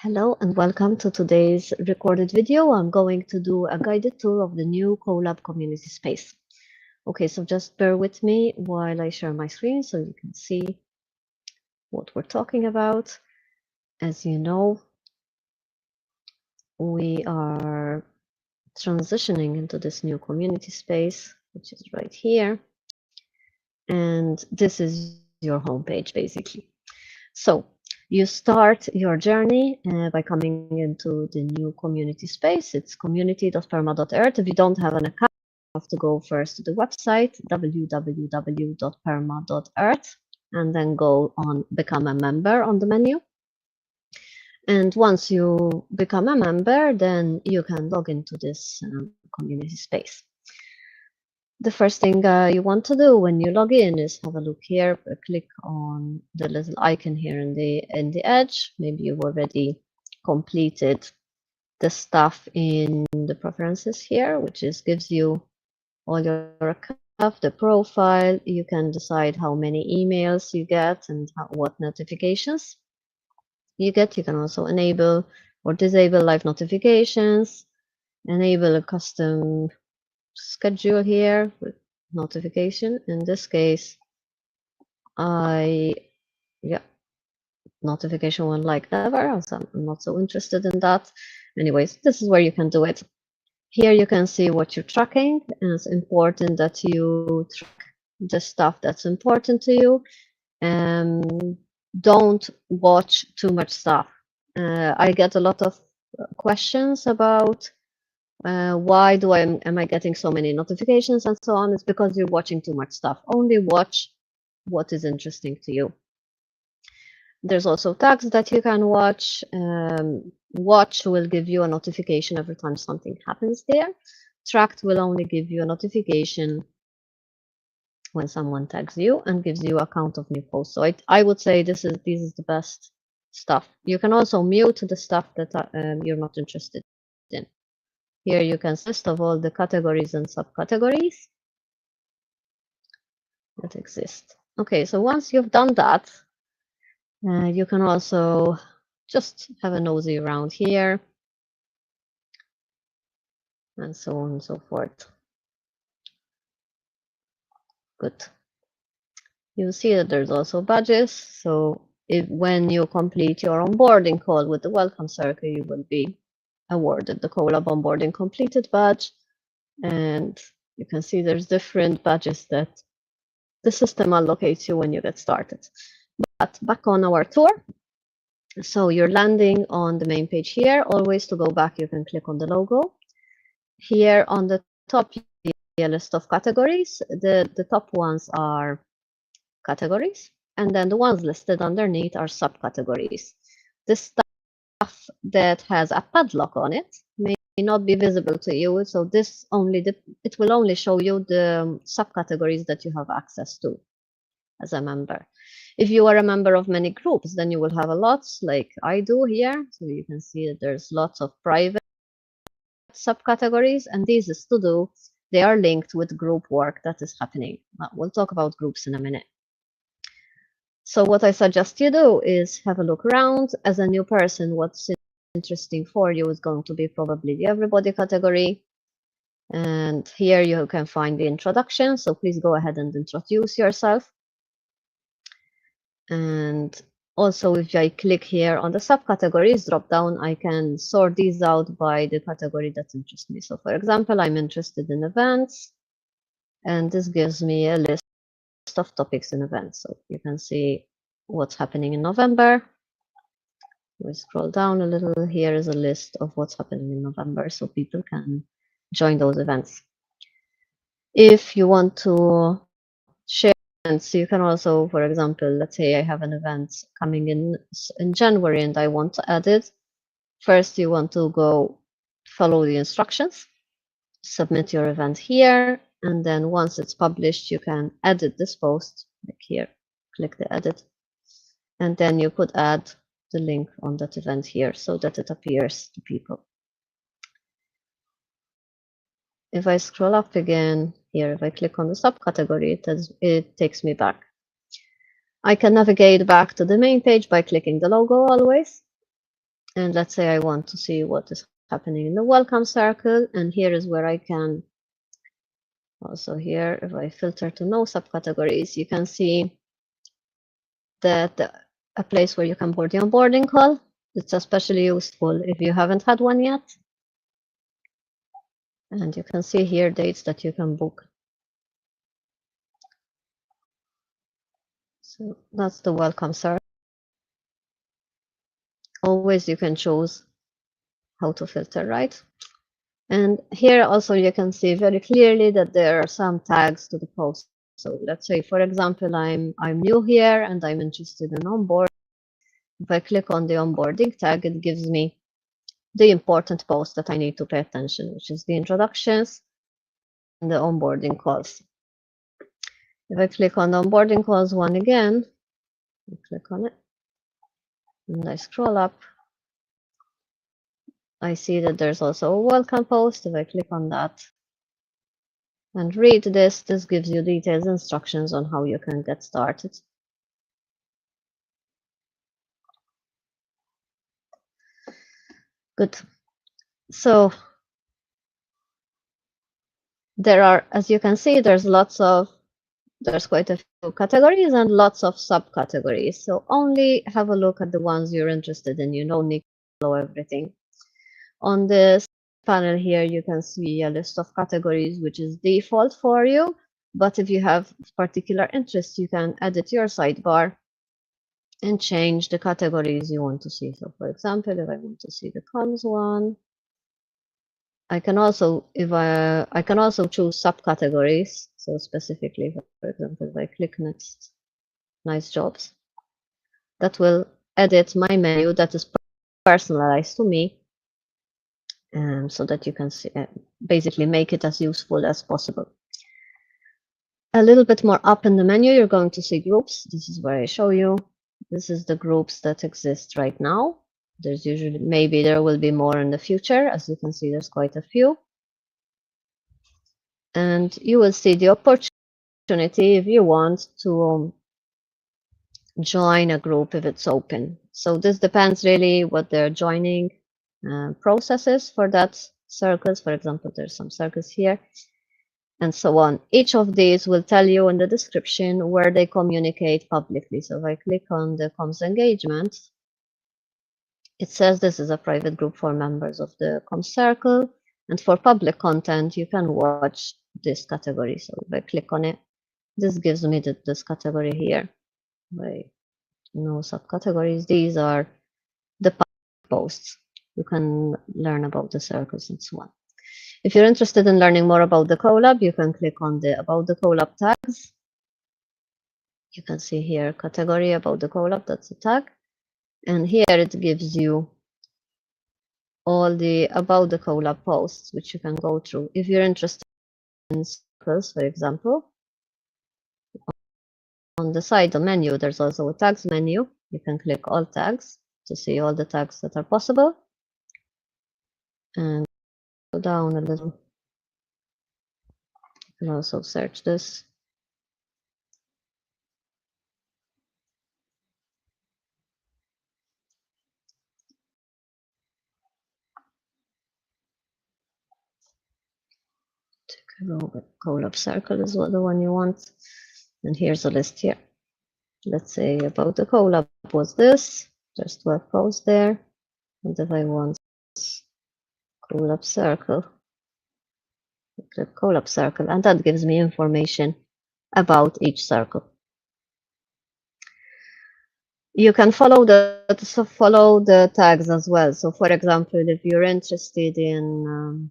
Hello and welcome to today's recorded video. I'm going to do a guided tour of the new CoLab community space. Okay, so just bear with me while I share my screen so you can see what we're talking about. As you know, we are transitioning into this new community space, which is right here. And this is your homepage, basically. So you start your journey by coming into the new community space. It's community.perma.earth. If you don't have an account, you have to go first to the website, www.perma.earth, and then go on Become a Member on the menu. And once you become a member, then you can log into this community space. The first thing you want to do when you log in is have a look here, click on the little icon here in the edge. Maybe you've already completed the stuff in the preferences here, which gives you all your account, the profile. You can decide how many emails you get and what notifications you get. You can also enable or disable live notifications, enable a custom schedule here with notification. In this case, notification one like never, so I'm not so interested in that. Anyways, this is where you can do it. Here you can see what you're tracking, and it's important that you track the stuff that's important to you. Don't watch too much stuff. I get a lot of questions about why am I getting so many notifications and so on. It's because you're watching too much stuff. Only watch what is interesting to you. There's also tags that you can watch. Watch will give you a notification every time something happens there. Tracked will only give you a notification when someone tags you and gives you a count of new posts. So I would say this is the best stuff. You can also mute the stuff that you're not interested in. Here you can list of all the categories and subcategories that exist. Okay, so once you've done that, you can also just have a nosy around here and so on and so forth. Good. You'll see that there's also badges. So when you complete your onboarding call with the welcome circle, you will be awarded the CoLab onboarding completed badge. And you can see there's different badges that the system allocates you when you get started. But back on our tour. So you're landing on the main page here. Always to go back, you can click on the logo. Here on the top, you see a list of categories. The top ones are categories, and then the ones listed underneath are subcategories. The stuff that has a padlock on it may not be visible to you, so it will only show you the subcategories that you have access to as a member. If you are a member of many groups, then you will have a lot, like I do here. So you can see that there's lots of private subcategories, and these is to do. They are linked with group work that is happening. We'll talk about groups in a minute. So what I suggest you do is have a look around. As a new person, what's interesting for you is going to be probably the everybody category. And here you can find the introduction. So please go ahead and introduce yourself. And also, if I click here on the subcategories drop down, I can sort these out by the category that interests me. So for example, I'm interested in events, and this gives me a list of topics in events. So you can see what's happening in November. We scroll down a little. Here is a list of what's happening in November, so people can join those events. If you want to share events, you can also, for example, let's say I have an event coming in January and I want to add it. First, you want to go follow the instructions, submit your event here, and then once it's published, you can edit this post, like here, click the edit, and then you could add the link on that event here so that it appears to people. If I scroll up again here, if I click on the subcategory, it takes me back. I can navigate back to the main page by clicking the logo always. And let's say I want to see what is happening in the welcome circle. And here is where I can also here, if I filter to no subcategories, you can see that a place where you can board the onboarding call. It's especially useful if you haven't had one yet. And you can see here dates that you can book. So that's the welcome circle. Always you can choose how to filter, right? And here also you can see very clearly that there are some tags to the post. So let's say, for example, I'm new here and I'm interested in onboard. If I click on the onboarding tag, it gives me the important post that I need to pay attention, which is the introductions and the onboarding calls. If I click on the onboarding calls one again, I click on it, and I scroll up, I see that there's also a welcome post. If I click on that and read this, this gives you detailed instructions on how you can get started. Good. So there are, as you can see, there's quite a few categories and lots of subcategories. So only have a look at the ones you're interested in. You don't need to follow everything. On this panel here, you can see a list of categories, which is default for you. But if you have particular interest, you can edit your sidebar and change the categories you want to see. So for example, if I want to see the comms one, I can also choose subcategories. So specifically, for example, if I click next, nice jobs, that will edit my menu that is personalized to me, so that you can see, basically make it as useful as possible. A little bit more up in the menu, you're going to see groups. This is where I show you. This is the groups that exist right now. There's usually, maybe there will be more in the future. As you can see, there's quite a few. And you will see the opportunity if you want to join a group if it's open. So this depends really what their joining processes for that circles. For example, there's some circles here and so on. Each of these will tell you in the description where they communicate publicly. So if I click on the comms engagement, it says this is a private group for members of the comms circle. And for public content, you can watch this category. So if I click on it, this gives me this category here. By no subcategories. These are the posts. You can learn about the circles and so on. If you're interested in learning more about the CoLab, you can click on the About the CoLab tags. You can see here category About the CoLab, that's a tag. And here it gives you all the About the CoLab posts, which you can go through. If you're interested in circles, for example, on the side of the menu, there's also a tags menu. You can click all tags to see all the tags that are possible. And go down a little. You can also search this. CoLab circle is what the one you want. And here's a list here. Let's say about the CoLab was this. There's 12 posts there. And if I want CoLab circle, click CoLab circle, and that gives me information about each circle. You can follow the tags as well. So for example, if you're interested in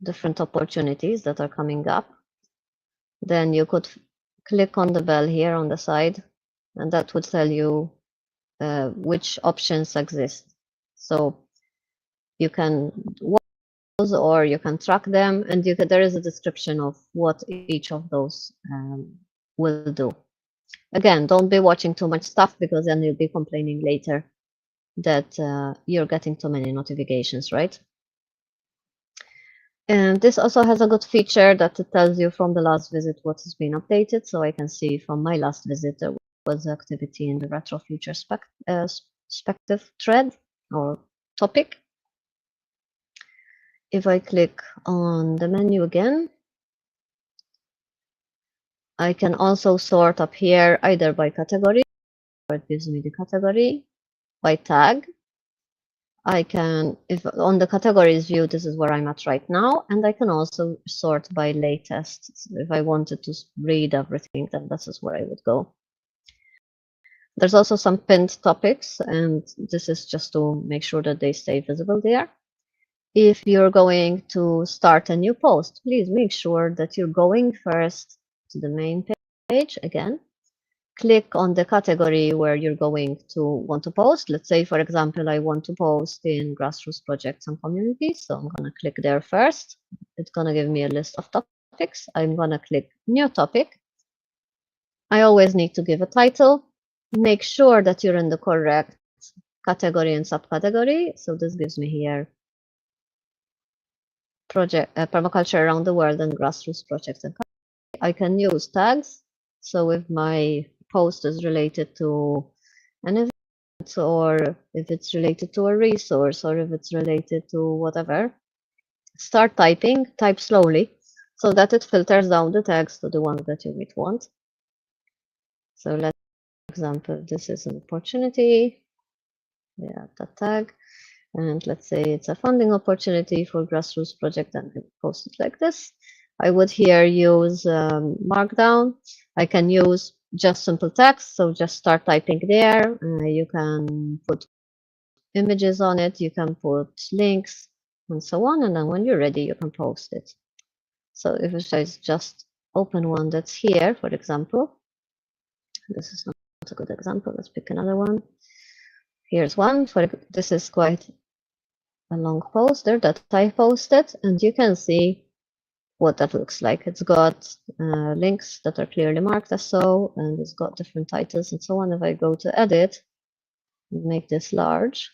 different opportunities that are coming up, then you could click on the bell here on the side, and that would tell you which options exist. So you can watch those or you can track them, and there is a description of what each of those will do. Again, don't be watching too much stuff because then you'll be complaining later that you're getting too many notifications, right? And this also has a good feature that it tells you from the last visit what has been updated. So I can see from my last visit there was activity in the retro future perspective thread. or topic. If I click on the menu again, I can also sort up here either by category, or it gives me the category, by tag. I can, if on the categories view, this is where I'm at right now, and I can also sort by latest. So if I wanted to read everything, then this is where I would go. There's also some pinned topics, and this is just to make sure that they stay visible there. If you're going to start a new post, please make sure that you're going first to the main page again. Click on the category where you're going to want to post. Let's say, for example, I want to post in grassroots projects and communities. So I'm going to click there first. It's going to give me a list of topics. I'm going to click new topic. I always need to give a title. Make sure that you're in the correct category and subcategory. So this gives me here project permaculture around the world and grassroots projects. And I can use tags. So if my post is related to an event, or if it's related to a resource, or if it's related to whatever, start typing, type slowly, so that it filters down the tags to the ones that you might want. So let's, for example, this is an opportunity. Yeah, the tag. And let's say it's a funding opportunity for grassroots project, and I post it like this. I would here use Markdown. I can use just simple text, so just start typing there. You can put images on it, you can put links, and so on. And then when you're ready, you can post it. So if I just open one that's here, for example, this is not a good example. Let's pick another one. Here's one. This is quite a long poster that I posted, and you can see what that looks like. It's got links that are clearly marked as so, and it's got different titles and so on. If I go to edit, make this large,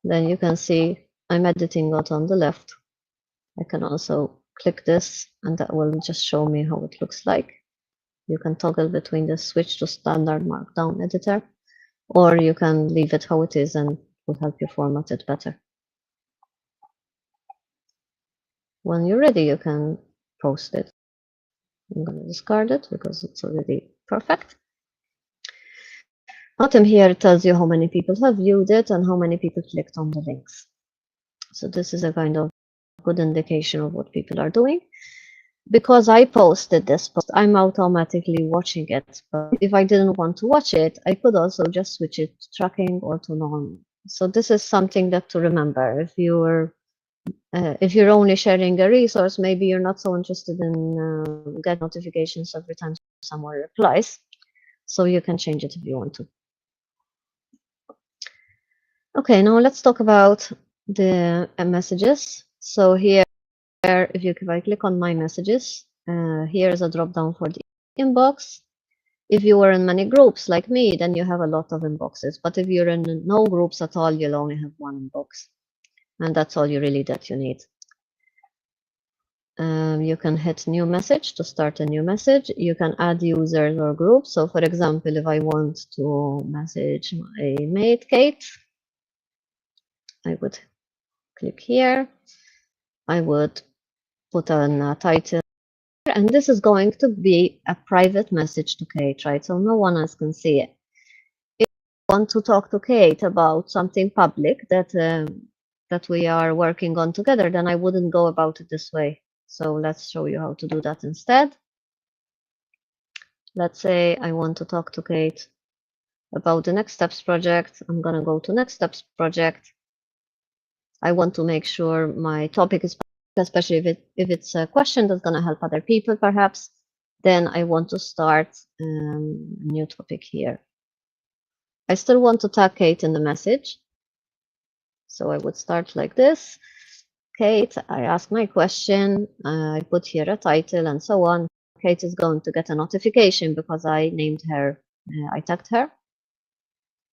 then you can see I'm editing it on the left. I can also click this, and that will just show me how it looks like. You can toggle between the switch to standard markdown editor, or you can leave it how it is, and it will help you format it better. When you're ready, you can post it. I'm going to discard it because it's already perfect. Bottom here tells you how many people have viewed it and how many people clicked on the links. So this is a kind of good indication of what people are doing. Because I posted this post, I'm automatically watching it. But if I didn't want to watch it, I could also just switch it to tracking or to normal. So this is something that to remember. If you're only sharing a resource, maybe you're not so interested in get notifications every time someone replies. So you can change it if you want to. Okay, now let's talk about the messages. So here, if I click on my messages, here is a drop down for the inbox. If you are in many groups like me, then you have a lot of inboxes. But if you're in no groups at all, you'll only have one inbox. And that's all you need. You can hit new message to start a new message. You can add users or groups. So for example, if I want to message my mate, Kate, I would click here. I would put on a title, and this is going to be a private message to Kate, right? So no one else can see it. If you want to talk to Kate about something public that we are working on together, then I wouldn't go about it this way. So let's show you how to do that instead. Let's say I want to talk to Kate about the Next Steps project. I'm going to go to Next Steps project. I want to make sure my topic is, especially if it's a question that's going to help other people, perhaps, then I want to start a new topic here. I still want to tag Kate in the message. So I would start like this. Kate, I ask my question, I put here a title and so on. Kate is going to get a notification because I named her, I tagged her.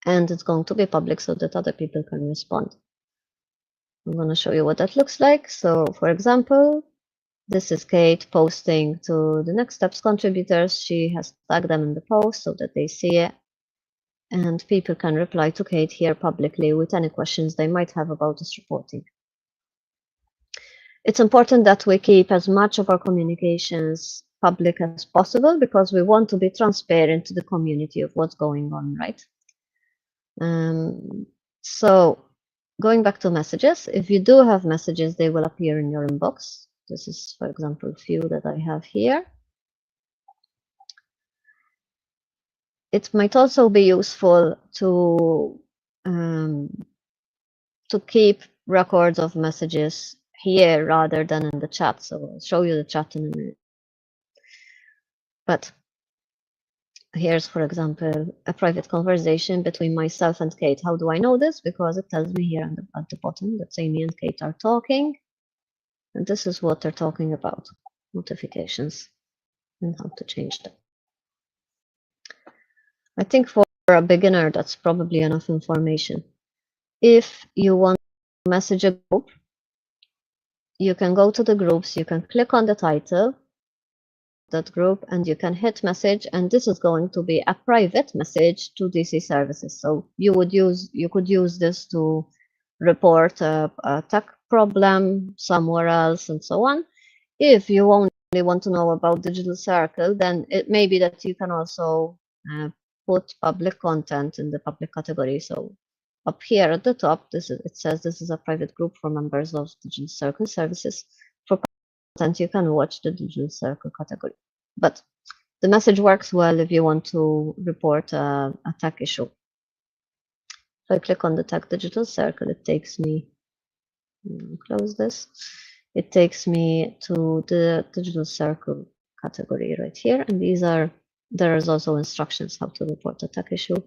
And it's going to be public so that other people can respond. I'm going to show you what that looks like. So for example, this is Kate posting to the Next Steps contributors. She has tagged them in the post so that they see it. And people can reply to Kate here publicly with any questions they might have about this reporting. It's important that we keep as much of our communications public as possible because we want to be transparent to the community of what's going on, right? So going back to messages, if you do have messages, they will appear in your inbox. This is, for example, a few that I have here. It might also be useful to keep records of messages here rather than in the chat. So I'll show you the chat in a minute. But here's, for example, a private conversation between myself and Kate. How do I know this? Because it tells me here at the bottom that Aimee and Kate are talking. And this is what they're talking about, notifications and how to change them. I think for a beginner, that's probably enough information. If you want to message a group, you can go to the groups, you can click on the title, that group, and you can hit message, and this is going to be a private message to DC services. So you could use this to report a tech problem somewhere else and so on. If you only want to know about Digital Circle, then it may be that you can also put public content in the public category. So up here at the top, it says this is a private group for members of Digital Circle services. For content, you can watch the Digital Circle category. But the message works well if you want to report a tech issue. If I click on the tech Digital Circle, it takes me, close this, it takes me to the Digital Circle category right here. And there is also instructions how to report a tech issue.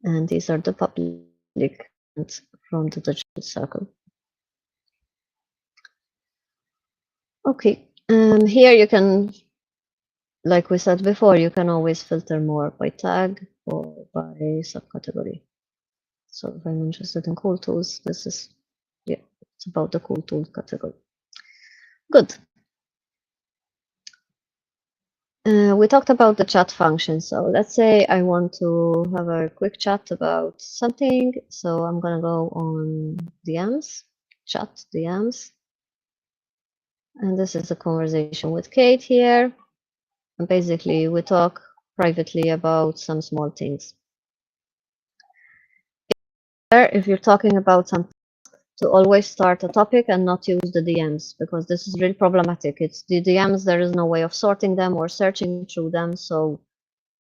And these are the public from the Digital Circle. Okay, here you can, like we said before, you can always filter more by tag or by subcategory. So if I'm interested in cool tools, this is, yeah, it's about the cool tools category. Good. We talked about the chat function. So let's say I want to have a quick chat about something. So I'm going to go on DMs, chat DMs. And this is a conversation with Kate here. And basically, we talk privately about some small things. If you're talking about something, to always start a topic and not use the DMs, because this is really problematic. It's the DMs, there is no way of sorting them or searching through them. So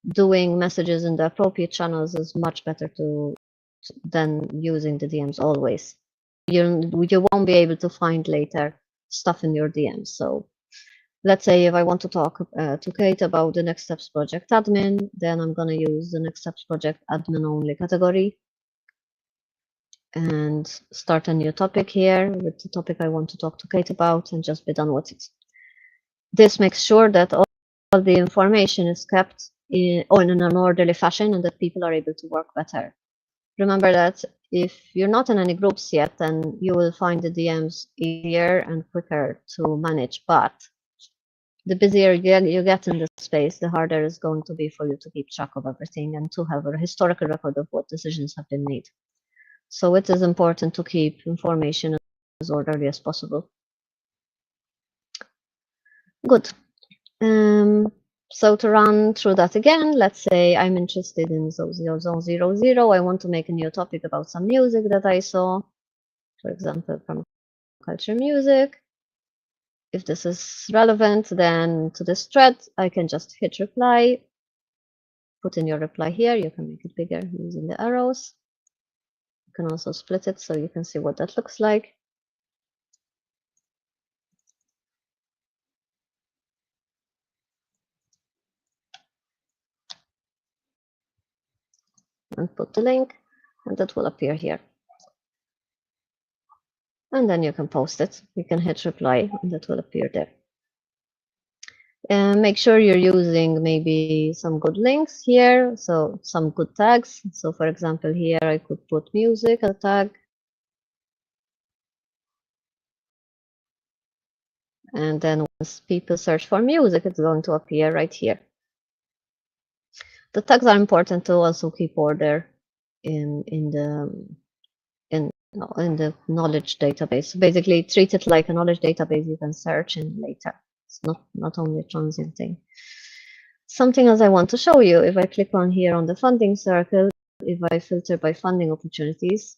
doing messages in the appropriate channels is much better than using the DMs always. You won't be able to find later stuff in your DMs. So let's say if I want to talk to Kate about the Next Steps Project admin, then I'm going to use the Next Steps Project admin only category and start a new topic here with the topic I want to talk to Kate about and just be done with it. This makes sure that all the information is kept in an orderly fashion and that people are able to work better. Remember that if you're not in any groups yet, then you will find the DMs easier and quicker to manage. But the busier you get in this space, the harder it's going to be for you to keep track of everything and to have a historical record of what decisions have been made. So it is important to keep information as orderly as possible. Good. So to run through that again, let's say I'm interested in zone 00. I want to make a new topic about some music that I saw, for example, from culture music. If this is relevant, then to this thread, I can just hit reply, put in your reply here. You can make it bigger using the arrows. You can also split it so you can see what that looks like. And put the link, and that will appear here. And then you can post it. You can hit reply, and that will appear there. And make sure you're using maybe some good links here, so some good tags. So for example, here I could put music as a tag. And then once people search for music, it's going to appear right here. The tags are important to also keep order in the knowledge database. Basically, treat it like a knowledge database you can search in later. It's not only a transient thing. Something else I want to show you, if I click on here on the funding circle, if I filter by funding opportunities,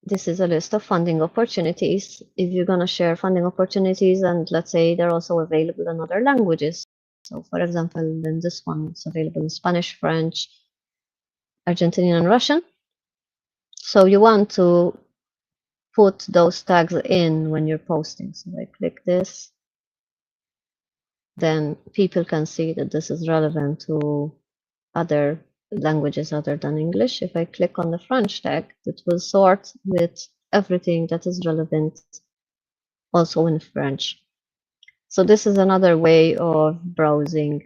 this is a list of funding opportunities. If you're going to share funding opportunities, and let's say they're also available in other languages. So for example, in this one, it's available in Spanish, French, Argentinian, and Russian. So you want to put those tags in when you're posting. So I click this, then people can see that this is relevant to other languages other than English. If I click on the French tag, it will sort with everything that is relevant also in French. So this is another way of browsing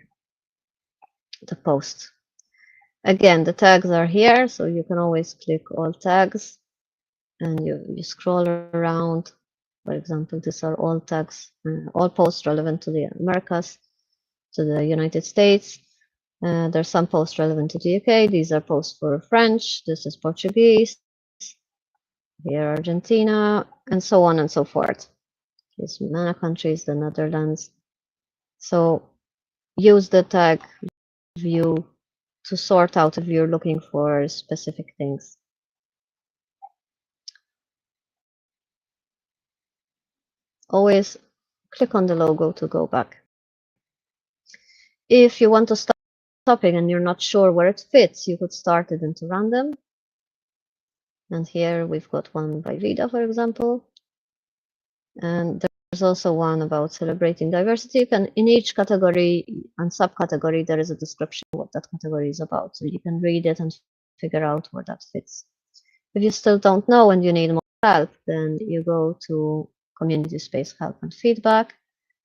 the post. Again, the tags are here, so you can always click all tags and you scroll around. For example, these are all tags, all posts relevant to the Americas, to the United States. There's some posts relevant to the UK. These are posts for French. This is Portuguese. Here, Argentina, and so on and so forth. There's many countries, the Netherlands. So use the tag view to sort out if you're looking for specific things. Always click on the logo to go back. If you want to start topic and you're not sure where it fits, you could start it into random. And here we've got one by Vida, for example. And there's also one about celebrating diversity. And in each category and subcategory, there is a description of what that category is about. So you can read it and figure out where that fits. If you still don't know and you need more help, then you go to community space help and feedback.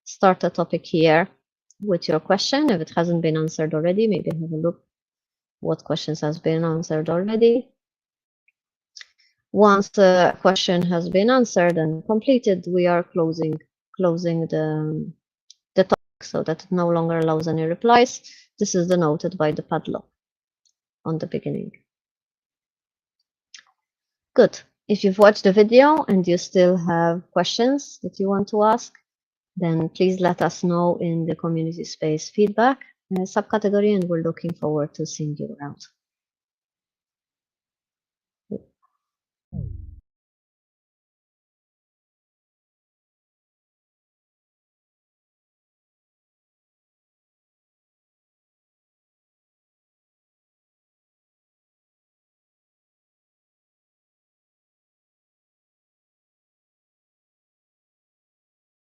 Start a topic here with your question. If it hasn't been answered already, maybe have a look what questions has been answered already. Once the question has been answered and completed, we are closing the topic so that it no longer allows any replies. This is denoted by the padlock on the beginning. Good. If you've watched the video and you still have questions that you want to ask, then please let us know in the community space feedback subcategory, and we're looking forward to seeing you around.